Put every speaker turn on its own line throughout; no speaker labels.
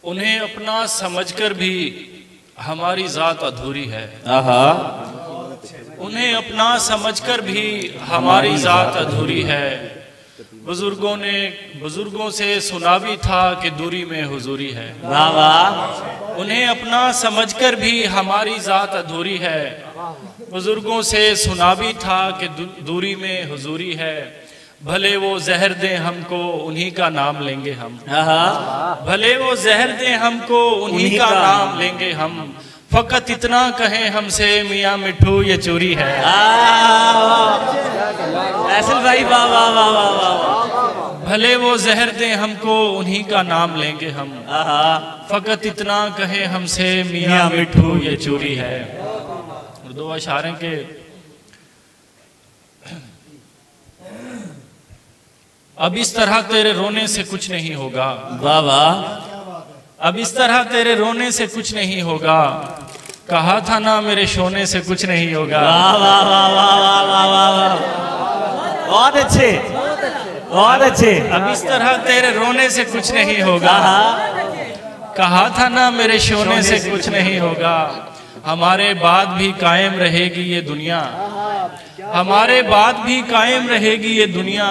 उन्हें अपना समझकर भी हमारी जात अधूरी है। उन्हें अपना समझकर भी हमारी जात अधूरी है। बुजुर्गों से सुना भी था कि दूरी में हुजूरी है।
वाह वाह।
उन्हें अपना समझकर भी हमारी जात अधूरी है। बुजुर्गों से सुना भी था कि दूरी में हुजूरी है। भले वो जहर दे हमको उन्हीं का नाम लेंगे हम। भले वो जहर दे हमको उन्हीं का नाम लेंगे हम। फकत इतना कहें हमसे मियाँ मिठू ये चोरी है।
फैसल भाई वाह वाह वाह वाह वाह।
भले वो जहर दे हमको उन्हीं का नाम लेंगे हम। फकत इतना कहें हमसे मियाँ मिठू ये चोरी है। और दो अशारे के अब इस तरह तेरे रोने से कुछ नहीं होगा।
वाह वाह।
अब इस तरह तेरे रोने से कुछ नहीं होगा। कहा था ना मेरे सोने से कुछ नहीं होगा।
वाह वाह वाह वाह वाह वाह वाह। बहुत अच्छे बहुत अच्छे।
अब इस तरह तेरे रोने से कुछ नहीं होगा। कहा था ना मेरे सोने से कुछ नहीं होगा। हमारे बाद भी कायम रहेगी ये दुनिया। हमारे बाद भी कायम रहेगी ये दुनिया।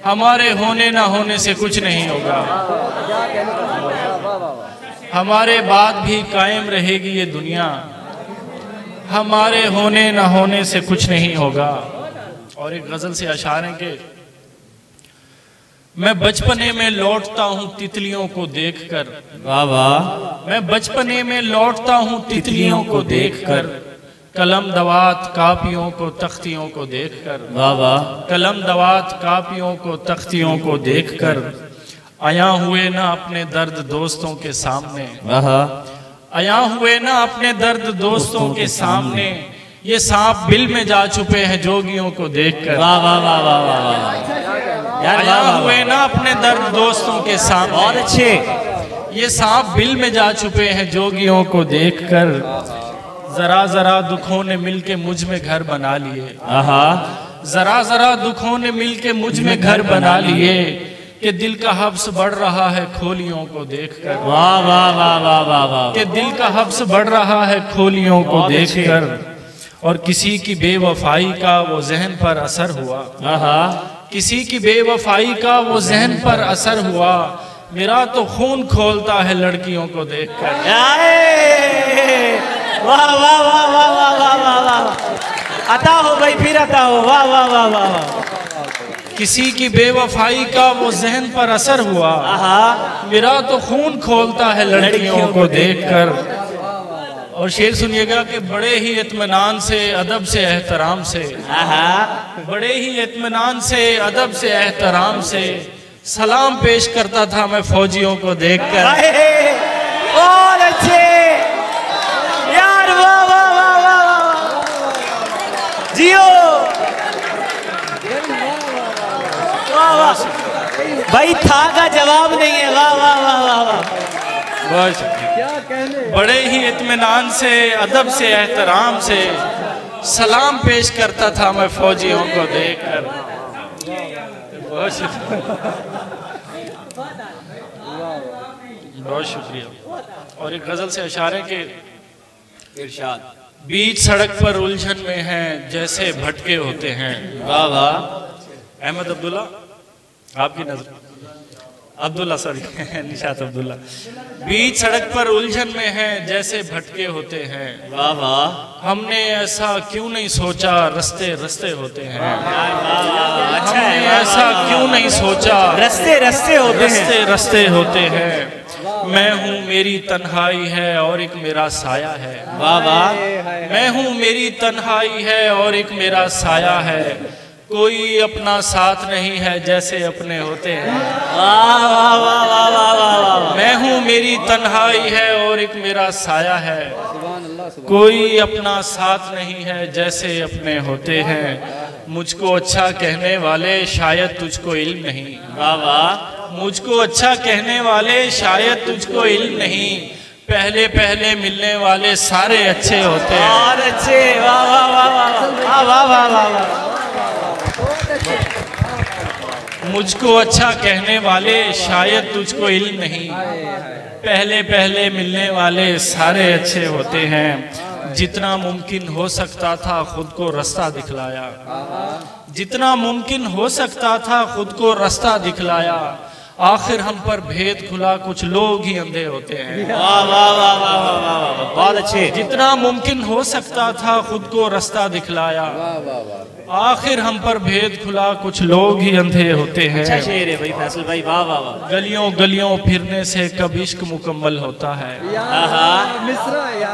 हमारे होने ना होने से कुछ नहीं होगा। हमारे बाद भी कायम रहेगी ये दुनिया। हमारे होने ना होने से कुछ नहीं होगा। और एक गजल से अशार है कि मैं बचपने में लौटता हूँ तितलियों को देखकर।
वाह वाह।
मैं बचपने में लौटता हूँ तितलियों को देखकर। कलम दवात कापियों को तख्तियों को देखकर।
वाह वाह।
कलम दवात कापियों को तख्तियों को देखकर। आया हुए ना अपने दर्द दोस्तों के सामने। आया हुए ना अपने दर्द दोस्तों के सामने। ये सांप बिल में जा छुपे हैं जोगियों को देखकर।
वाह वाह वाह वाह वाह।
आया हुए ना अपने दर्द दोस्तों के सामने।
बहुत अच्छे।
ये सांप बिल में जा छुपे हैं जोगियों को देखकर। जरा जरा दुखों ने मिलके मुझ में घर बना लिए। जरा जरा दुखों ने मिलके मुझ में घर बना लिए। कि दिल का हब्स बढ़ रहा है खोलियों को देखकर।
वाह वाह वाह वाह वाह वाह।
कि दिल का हब्स बढ़ रहा है खोलियों को देखकर। और किसी की बेवफाई का वो जहन पर असर हुआ। किसी की बेवफाई का वो जहन पर असर हुआ। मेरा तो खून खोलता है लड़कियों को देखकर।
वाह वाह वाह वाह वाह वाह वाह वाह। अता हो भाई फिर अता हो। वाह वाह वाह वाह।
किसी की बेवफाई का वो जहन पर असर हुआ। मेरा तो खून खोलता है लड़कियों को देखकर। और शेर सुनिएगा कि बड़े ही इत्मीनान से अदब से एहतराम से। बड़े ही इत्मीनान से अदब से एहतराम से सलाम पेश करता था मैं फौजियों को देखकर।
और अच्छे यार। वाह वाह वाह वाह। जियो। वाह वाह भाई। था का जवाब नहीं है। वाह वाह वाह वाह वाह।
बड़े ही इत्मीनान से अदब से एहतराम से सलाम पेश करता था मैं फौजियों को देखकर। बहुत शुक्रिया। और एक गजल से अशारे के
इरशाद।
बीच सड़क पर उलझन में हैं जैसे भटके होते हैं।
वाह वाह।
अहमद अब्दुल्ला आपकी नजर। अब्दुल्ला सॉरी निशात अब्दुल्ला। बीच सड़क पर उलझन में हैं जैसे भटके होते हैं।
वाह वाह।
हमने ऐसा क्यों नहीं सोचा रस्ते रस्ते होते हैं।
हमने
ऐसा क्यों नहीं सोचा
रस्ते रस्ते होते हैं।
रस्ते रस्ते होते हैं। मैं हूँ मेरी तन्हाई है और एक मेरा साया है।
वाह वाह।
मैं हूँ मेरी तन्हाई है और एक मेरा साया है। कोई अपना साथ नहीं है जैसे अपने होते हैं।
वाह वाह वाह वाह वाह वाह।
मैं हूँ मेरी तन्हाई है और एक मेरा साया है। कोई अपना साथ नहीं है जैसे अपने होते हैं। मुझको अच्छा कहने वाले शायद तुझको इल्म नहीं।
वाह वाह।
मुझको अच्छा कहने वाले शायद तुझको इल्म नहीं। पहले पहले मिलने वाले सारे अच्छे होते हैं।
और अच्छे। वाह वाह वाह वाह वाह वाह वाह वाह।
मुझको अच्छा कहने वाले शायद तुझको इल्म नहीं। पहले पहले मिलने वाले सारे अच्छे होते हैं, जितना मुमकिन हो सकता था खुद को रास्ता दिखलाया, जितना मुमकिन हो सकता था खुद को रास्ता दिखलाया, आखिर हम पर भेद खुला कुछ लोग ही अंधे होते हैं।
वाह वाह वाह वाह वाह वाह, बहुत अच्छे।
जितना मुमकिन हो सकता था खुद को रास्ता दिखलाया, आखिर हम पर भेद खुला कुछ लोग ही अंधे होते हैं।
अच्छा शेर है भाई फैसल भाई, वाह वाह वाह।
गलियों गलियों फिरने से कब इश्क मुकम्मल होता है,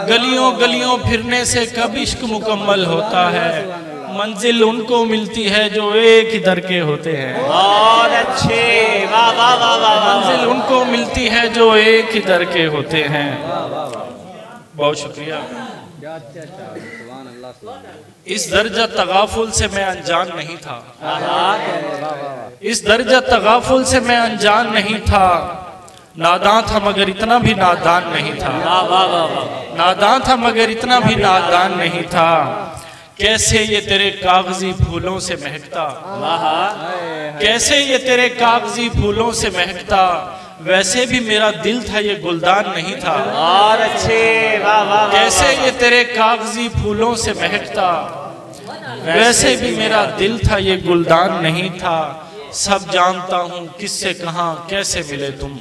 गलियों गलियों फिरने से कब इश्क मुकम्मल होता है, मंजिल उनको मिलती है जो एक ही दर के होते हैं।
बहुत अच्छे, वाह वाह वाह वाह।
मंजिल उनको मिलती है जो एक ही दर के होते हैं। बहुत शुक्रिया। इस दर्जा तगाफुल से मैं अनजान नहीं था, इस दर्जा तगाफुल से मैं अनजान नहीं था, नादान था मगर इतना भी नादान नहीं था, नादान था मगर इतना भी नादान नहीं था। कैसे ये तेरे कागजी फूलों से महकता, कैसे ये तेरे कागजी फूलों से महकता, वैसे भी मेरा दिल था ये गुलदान नहीं था।
और अच्छे, वाह वाह।
कैसे ये तेरे कागजी फूलों से महकता, वैसे भी मेरा दिल था ये गुलदान नहीं था। सब जानता हूँ किससे कहाँ कैसे मिले तुम,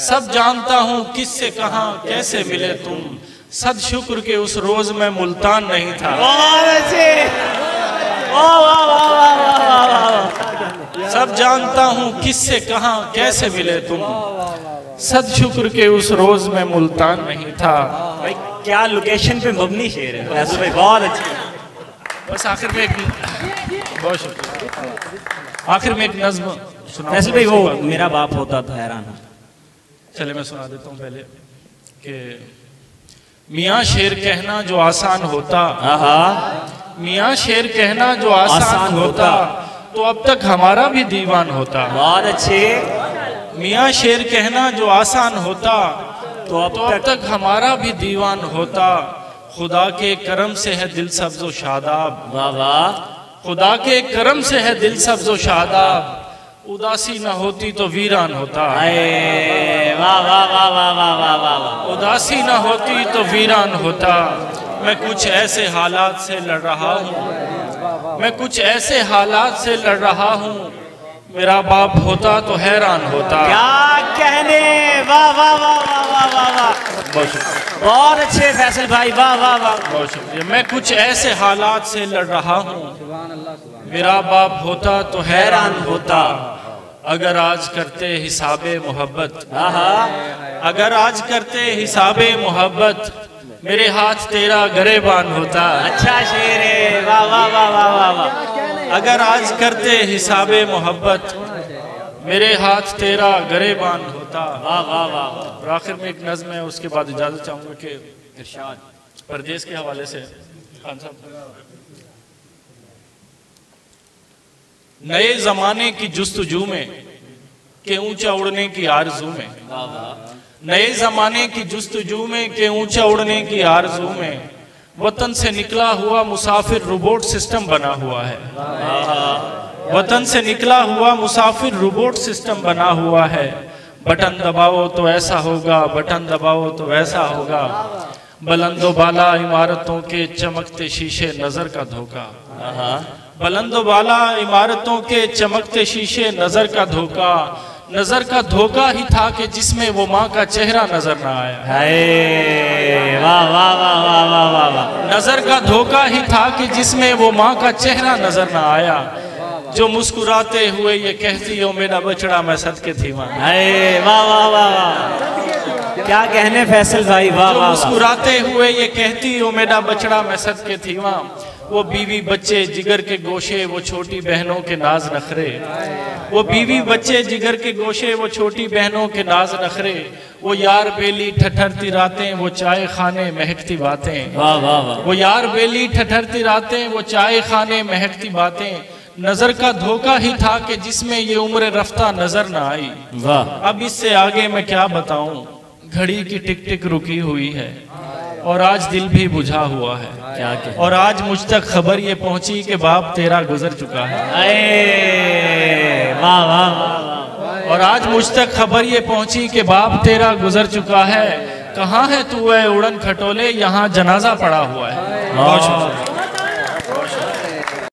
सब जानता हूँ किससे कहाँ कैसे मिले तुम, सद शुक्र के उस रोज में मुल्तान नहीं था। सब जानता हूँ किससे कहाँ कैसे मिले तुम, सद शुक्र के उस रोज में मुल्तान नहीं था।
भाई क्या लोकेशन पे मबनी शेर है फैसल भाई, बहुत अच्छे।
बस आखिर में एक, बहुत शुक्रिया, आखिर में एक नज्म सुना।
फैसल भाई वो मेरा बाप होता था हैरान।
चले मैं सुना देता हूँ पहले कि मियाँ शेर कहना जो आसान होता, मियाँ शेर कहना जो आसान होता, तो अब तक हमारा भी दीवान होता।
बहुत अच्छे।
मियाँ शेर कहना जो आसान होता, तो अब तक हमारा भी दीवान होता। खुदा के करम से है दिल सब्ज़ो शादाब,
वाह वाह।
खुदा के करम से है दिल सब्ज़ो शादाब, उदासी न होती तो वीरान होता।
वाह वाह वाह वाह वाह वाह वाह।
उदासी न होती तो वीरान होता। मैं कुछ ऐसे हालात से लड़ रहा हूँ, मैं कुछ ऐसे हालात से लड़ रहा हूँ, मेरा बाप होता तो हैरान होता।
क्या कहने, वाह वाह वाह वाह वाह वाह वाह। बहुत अच्छे फैसल भाई, वाह वाह वाह।
बहुत शुक्रिया। मैं कुछ ऐसे हालात से लड़ रहा हूँ, मेरा बाप होता तो हैरान होता। अगर आज करते हिसाबे मोहब्बत, अगर आज करते हिसाबे मोहब्बत, मेरे हाथ तेरा गरेबान होता।
अच्छा शेर है, वाह वाह वाह वाह वाह वाह।
अगर आज करते हिसाबे मोहब्बत, मेरे हाथ तेरा गरेबान होता।
वाह वाह वाह।
और आखिर में एक नज़्म है, उसके बाद इजाजत चाहूंगा कि इरशाद परदेश के हवाले से। खान साहब, नए जमाने की जुस्तजू में के ऊंचा उड़ने की आरजू में, नए जमाने की जुस्तजू में के ऊंचा उड़ने की आरजू में, वतन से निकला हुआ मुसाफिर रोबोट सिस्टम बना हुआ है। वतन से निकला हुआ मुसाफिर रोबोट सिस्टम बना हुआ है। बटन दबाओ तो ऐसा होगा, बटन दबाओ तो वैसा होगा, बुलंदो बाला इमारतों के चमकते शीशे नजर का धोखा, बुलंदो बाला इमारतों के चमकते शीशे नजर का धोखा, नजर का धोखा ही था कि जिसमें वो माँ का चेहरा नजर ना आया।
वाह वाह वाह वाह वाह वाह वाह।
नजर का धोखा ही था कि जिसमें वो माँ का चेहरा नजर ना आया, जो मुस्कुराते हुए ये कहती हो मेरा बछड़ा मैं सदके थी माँ।
वाह वाह वाह वाह। क्या कहने फैसल भाई, वाह वाह।
मुस्कुराते हुए ये कहती हो मेरा बछड़ा मैं सदके थी माँ, वो बीवी बच्चे जिगर के गोशे, वो छोटी बहनों के नाज नखरे, वो बीवी बच्चे जिगर के गोशे, वो छोटी बहनों के नाज नखरे, वो यार बेली ठठरती रातें, वो चाय खाने महकती बातें।
वाह वाह वाह।
वो यार बेली ठठरती रातें, वो चाय खाने महकती बातें, नजर का धोखा ही था कि जिसमें ये उम्र रफ्ता नजर ना आई।
वाह।
अब इससे आगे मैं क्या बताऊं, घड़ी की टिक टिक रुकी हुई है और आज दिल भी बुझा हुआ है।
क्या
और आज मुझ तक खबर ये पहुंची कि बाप तेरा गुजर चुका है।
वाह वाह वाह।
और आज मुझ तक खबर ये पहुंची कि बाप तेरा गुजर चुका है, कहाँ है तू है उड़न खटोले, यहाँ जनाजा पड़ा हुआ है।